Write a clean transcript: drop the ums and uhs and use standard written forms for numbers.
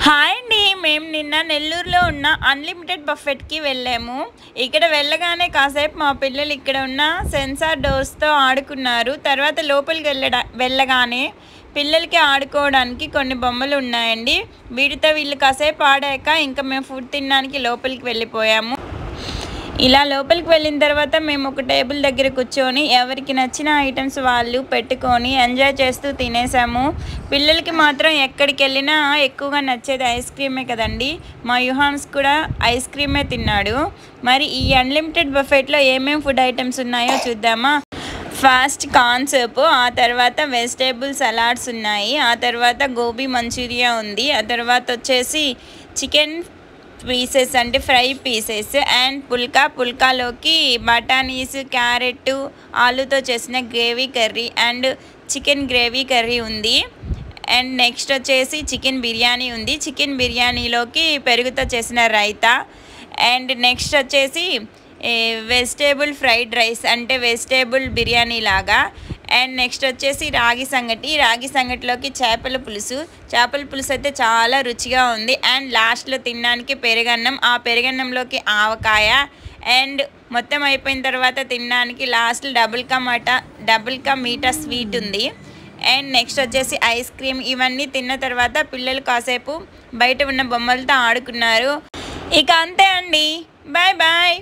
Hi అండి. మేము నిన్న నెల్లూరులో ఉన్న అన్లిమిటెడ్ బఫెట్కి వెళ్ళాము. ఇక్కడ వెళ్ళగానే కాసేపు మా పిల్లలు ఇక్కడ ఉన్న సెన్సార్ డోర్స్తో ఆడుకున్నారు. తర్వాత లోపలికి వెళ్ళగానే పిల్లలకి ఆడుకోవడానికి కొన్ని బొమ్మలు ఉన్నాయండి. వీటితో వీళ్ళు కాసేపు ఆడాక ఇంకా మేము ఫుడ్ తినడానికి లోపలికి వెళ్ళిపోయాము. ఇలా లోపలికి వెళ్ళిన తర్వాత మేము ఒక టేబుల్ దగ్గర కూర్చొని ఎవరికి నచ్చిన ఐటమ్స్ వాళ్ళు పెట్టుకొని ఎంజాయ్ చేస్తూ తినేసాము. పిల్లలకి మాత్రం ఎక్కడికి వెళ్ళినా ఎక్కువగా నచ్చేది ఐస్ క్రీమే కదండి. మా యుహాన్స్ కూడా ఐస్ క్రీమే తిన్నాడు. మరి ఈ అన్లిమిటెడ్ బఫెట్లో ఏమేమి ఫుడ్ ఐటమ్స్ ఉన్నాయో చూద్దామా. ఫస్ట్ కార్న్ సూప్, ఆ తర్వాత వెజిటేబుల్ సలాడ్స్ ఉన్నాయి, ఆ తర్వాత గోబీ మంచూరియా ఉంది, ఆ తర్వాత వచ్చేసి చికెన్ పీసెస్ అంటే ఫ్రై పీసెస్ అండ్ పుల్కాలోకి బఠానీస్, క్యారెట్, ఆలుతో చేసిన gravy curry and chicken gravy curry ఉంది. అండ్ నెక్స్ట్ వచ్చేసి చికెన్ బిర్యానీ ఉంది. చికెన్ బిర్యానీలోకి పెరుగుతో చేసిన రైతా. అండ్ నెక్స్ట్ వచ్చేసి వెజిటేబుల్ ఫ్రైడ్ రైస్ అంటే వెజిటేబుల్ బిర్యానీ లాగా. అండ్ నెక్స్ట్ వచ్చేసి రాగి సంగటిలోకి చేపల పులుసు అయితే చాలా రుచిగా ఉంది. అండ్ లాస్ట్లో తినడానికి పెరుగన్నం, ఆ పెరుగన్నంలోకి ఆవకాయ. అండ్ మొత్తం అయిపోయిన తర్వాత తినడానికి last double ka meetha sweet ఉంది. అండ్ నెక్స్ట్ వచ్చేసి ఐస్ క్రీమ్. ఇవన్నీ తిన్న తర్వాత పిల్లలు కాసేపు బయట ఉన్న బొమ్మలతో ఆడుకున్నారు. ఇక అంతే అండి. Bye bye.